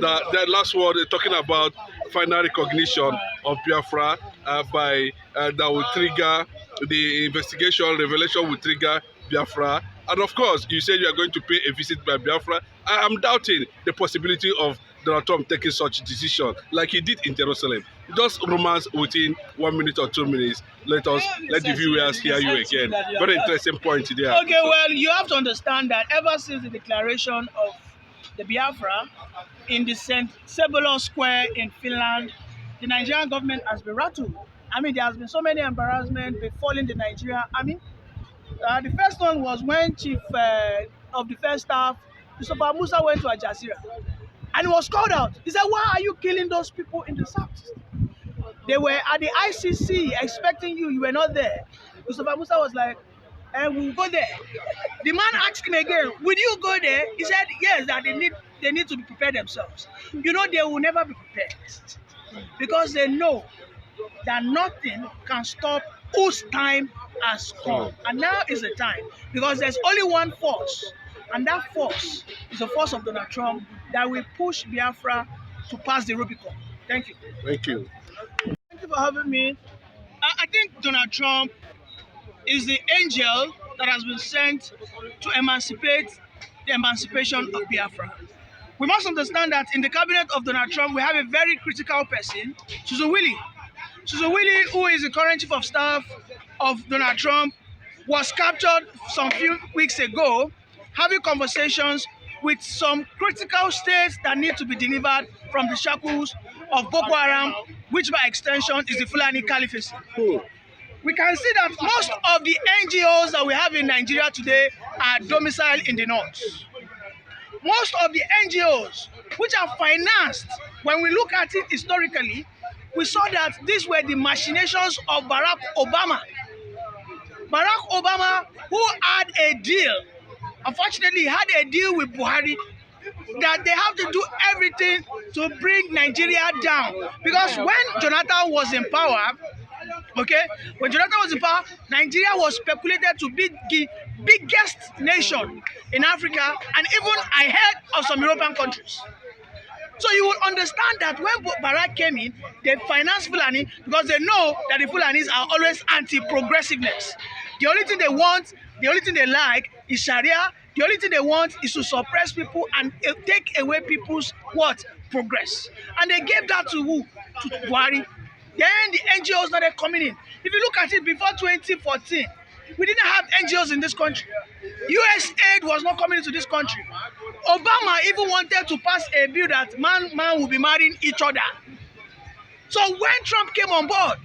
the last word talking about final recognition of Biafra by that will trigger the investigation, revelation will trigger Biafra. And of course, you said you are going to pay a visit by Biafra. I am doubting the possibility of Donald Trump taking such decision like he did in Jerusalem. Just romance within 1 minute or 2 minutes. Let the viewers hear you again. Very interesting point there. Okay, well, you have to understand that ever since the declaration of the Biafra in the St. Ceballos Square in Finland, the Nigerian government has been rattled. I mean, there has been so many embarrassments befalling the Nigerian army. The first one was when Chief of Defense Staff, Christopher Musa, went to Al Jazeera. And he was called out. He said, why are you killing those people in the south? They were at the ICC expecting you. You were not there. Christopher Musa was like, we'll go there. The man asked him again, will you go there? He said, yes, that they need to prepare themselves. You know, they will never be prepared. Because they know that nothing can stop whose time has come. And now is the time. Because there's only one force. And that force is the force of Donald Trump that will push Biafra to pass the Rubicon. Thank you. Thank you. Thank you for having me. I think Donald Trump is the angel that has been sent to emancipate the emancipation of Biafra. We must understand that in the cabinet of Donald Trump, we have a very critical person, Susan Willie. Susan Willie, who is the current chief of staff of Donald Trump, was captured some few weeks ago, having conversations with some critical states that need to be delivered from the shackles of Boko Haram, which by extension is the Fulani Caliphate. We can see that most of the NGOs that we have in Nigeria today are domiciled in the north. Most of the NGOs which are financed, when we look at it historically, we saw that these were the machinations of Barack Obama. Barack Obama, who had a deal, unfortunately, he had a deal with Buhari that they have to do everything to bring Nigeria down. Because when Jonathan was in power, when Jonathan was in power, Nigeria was speculated to be the biggest nation in Africa and even ahead of some European countries. So you will understand that when Barack came in, they financed Fulani because they know that the Fulanis are always anti-progressiveness. The only thing they want, the only thing they like is Sharia. The only thing they want is to suppress people and take away people's progress. And they gave that to who? To Buhari. Then the NGOs started coming in. If you look at it before 2014, we didn't have NGOs in this country. US aid was not coming into this country. Obama even wanted to pass a bill that man will be marrying each other. So when Trump came on board,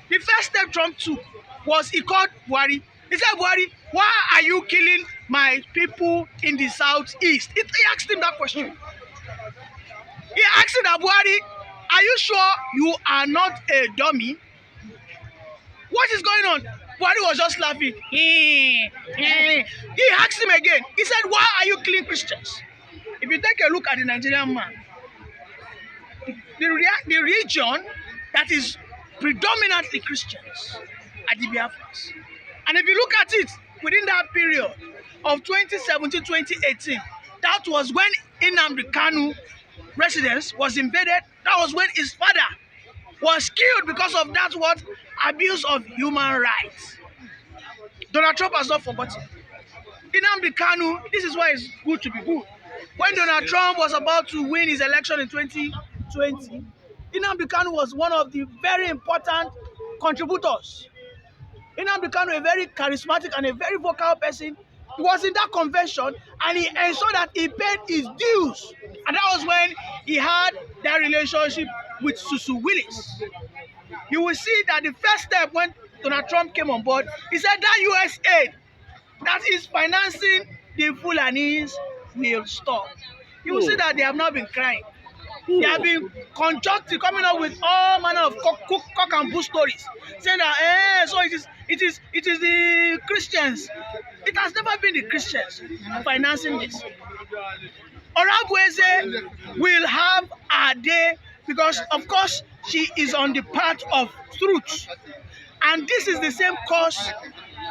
the first step Trump took was he called Buhari. He said, Buhari, why are you killing my people in the southeast? He asked him that question. He asked him that, Buhari, are you sure you are not a dummy? What is going on? Buhari was just laughing. He asked him again. He said, why are you killing Christians? If you take a look at the Nigerian man, the region that is predominantly Christians are the Biafrans. And if you look at it, within that period of 2017-2018, that was when Nnamdi Kanu residence was invaded. That was when his father was killed because of that abuse of human rights. Donald Trump has not forgotten. Nnamdi Kanu, this is why it's good to be good. When Donald Trump was about to win his election in 2020, Nnamdi Kanu was one of the very important contributors. Nnamdi Kanu, a very charismatic and a very vocal person, was in that convention and he ensured that he paid his dues. And that was when he had that relationship with Susan Willis. You will see that the first step when Donald Trump came on board, he said that US aid that is financing the Fulanis will stop. You will see that they have not been crying. They have been conjunctive, coming up with all manner of cock and bull stories, saying that so it is the Christians. It has never been the Christians financing this. Orabueze will have a day because, of course, she is on the path of truth. And this is the same cause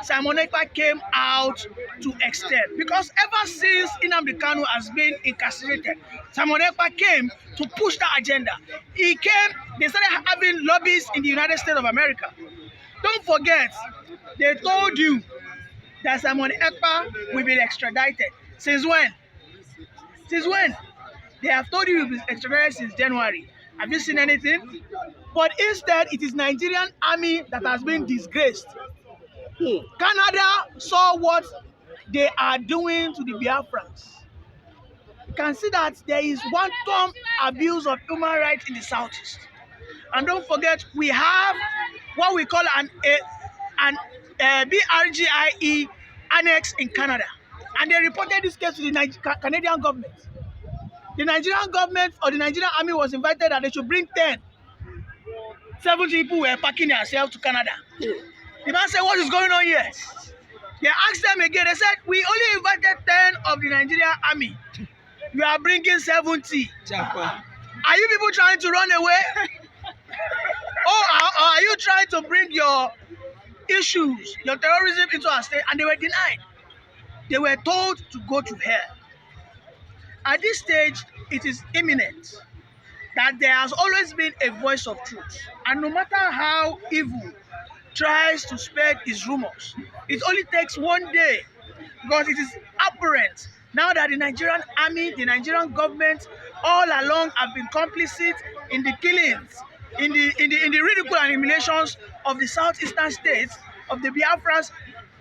Simon Ekpa came out to extend. Because ever since Nnamdi Kanu has been incarcerated, Simon Ekpa came to push that agenda. He came, they started having lobbies in the United States of America. Don't forget, they told you that Simon Ekpa will be extradited. Since when? Since when? They have told you he will be extradited since January. Have you seen anything? But instead, it is Nigerian army that has been disgraced. Canada saw what they are doing to the Biafrans. You can see that there is one-time abuse of human rights in the Southeast. And don't forget, we have what we call an BRGIE annex in Canada. And they reported this case to the Canadian government. The Nigerian government or the Nigerian army was invited that they should bring 10. 70 people were packing themselves to Canada. The man said, what is going on here? They asked them again. They said, we only invited 10 of the Nigerian army. You are bringing 70. Are you people trying to run away? Or are you trying to bring your issues, your terrorism into our state? And they were denied. They were told to go to hell. At this stage, it is imminent that there has always been a voice of truth. And no matter how evil tries to spread its rumors, it only takes one day, because it is apparent now that the Nigerian army, the Nigerian government, all along have been complicit in the killings, in the ridicule and humiliations of the southeastern states, of the Biafrans.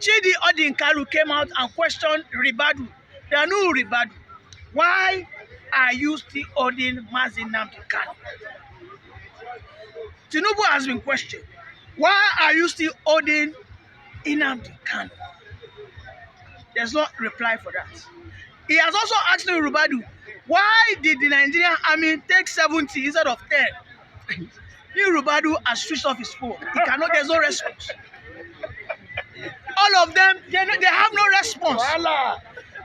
Chidi Odinkalu came out and questioned Ribadu. There are no Ribadu. Why are you still holding Mazi Nnamdi Kanu? Tinubu has been questioned. Why are you still holding Nnamdi Kanu? There's no reply for that. He has also asked Ribadu, why did the Nigerian army take 70 instead of 10? Ribadu has switched off his phone. He cannot, there's no response. All of them, they have no response.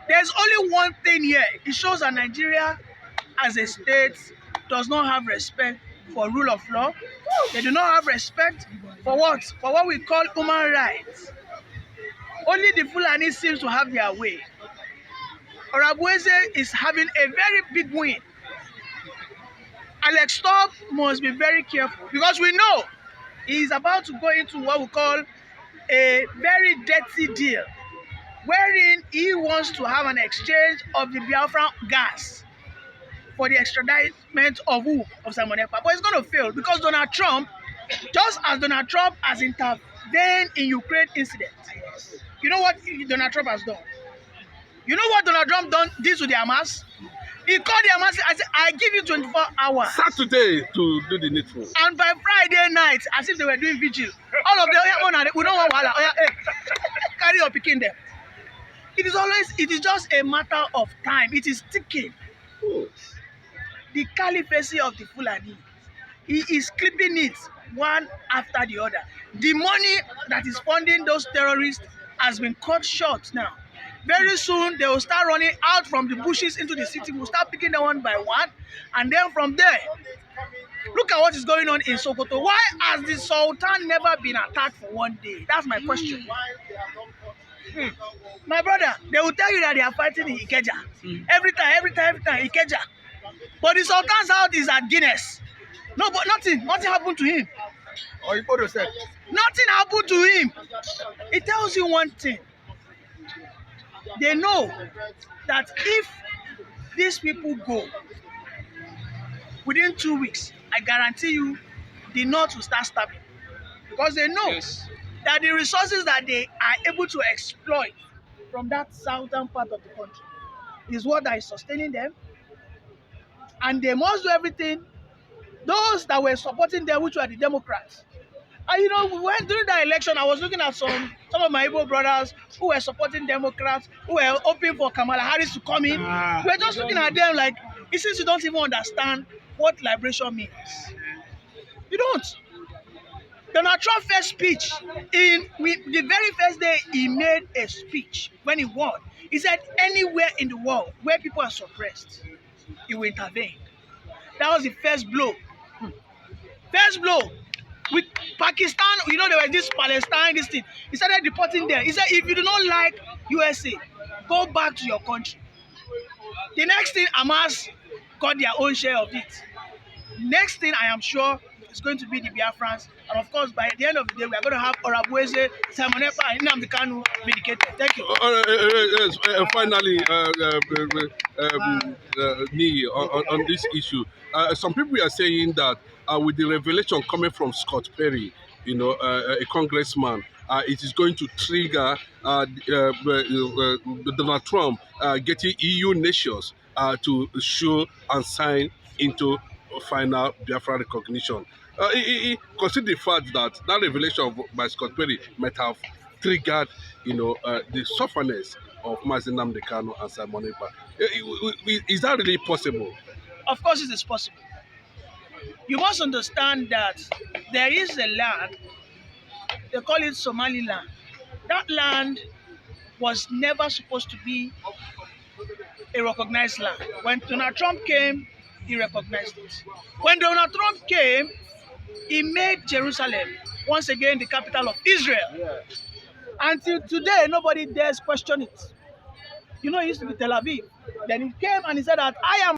There's only one thing here. It shows that Nigeria as a state does not have respect for rule of law. They do not have respect for what? For what we call human rights. Only the Fulani seems to have their way. Orabueze is having a very big win. Alex Stobb must be very careful because we know he is about to go into what we call a very dirty deal, wherein he wants to have an exchange of the Biafran gas for the extradition of who? Of Simon Ekpa. But it's going to fail because Donald Trump, just as Donald Trump has intervened in Ukraine incident, you know what Donald Trump has done? You know what Donald Trump did to the Hamas? He called the Hamas and said, I give you 24 hours. Saturday to do the needful. And by Friday night, as if they were doing vigil, all of them, we don't want wahala. Carry your picking them. It is just a matter of time. It is ticking. Oh. The caliphate of the Fulani, he is clipping it one after the other. The money that is funding those terrorists has been cut short now. Very soon, they will start running out from the bushes into the city. We'll start picking them one by one. And then from there, look at what is going on in Sokoto. Why has the Sultan never been attacked for one day? That's my question. My brother, they will tell you that they are fighting in Ikeja. Every time, Ikeja. But the Sultan's house is at Guinness. No, but nothing happened to him. Or you put yourself. Nothing happened to him. It tells you one thing. They know that if these people go, within 2 weeks, I guarantee you, the North will start starving. Because they know that the resources that they are able to exploit from that southern part of the country is what that is sustaining them. And they must do everything. Those that were supporting them, which were the Democrats. And you know, during that election, I was looking at some of my Igbo brothers who were supporting Democrats, who were hoping for Kamala Harris to come in. We were just looking at them like, it seems you don't even understand what liberation means. You don't. Donald Trump's first speech, the very first day he made a speech when he won, he said anywhere in the world where people are suppressed, he will intervene. That was the first blow. First blow. with Pakistan, you know, there was this Palestine, this thing. He started deporting there. He said, if you do not like USA, go back to your country. The next thing, Hamas got their own share of it. Next thing, I am sure, is going to be the Biafrans. And of course, by the end of the day, we are going to have Orabueze, Simon Ekpa, and Nnamdi Kanu vindicated. Thank you. Yes, finally, me, on this issue, some people are saying that with the revelation coming from Scott Perry, you know, a congressman, it is going to trigger Donald Trump getting EU nations to show and sign into final Biafra recognition. Consider the fact that that revelation by Scott Perry might have triggered, you know, the sufferness of Mazi Nnamdi Kanu and Simon Ekpa. Is that really possible? Of course, it is possible. You must understand that there is a land, they call it Somaliland. That land was never supposed to be a recognized land. When Donald Trump came, he recognized it. When Donald Trump came, he made Jerusalem once again the capital of Israel. Yeah. Until today, nobody dares question it. You know, it used to be Tel Aviv. Then he came and he said that I am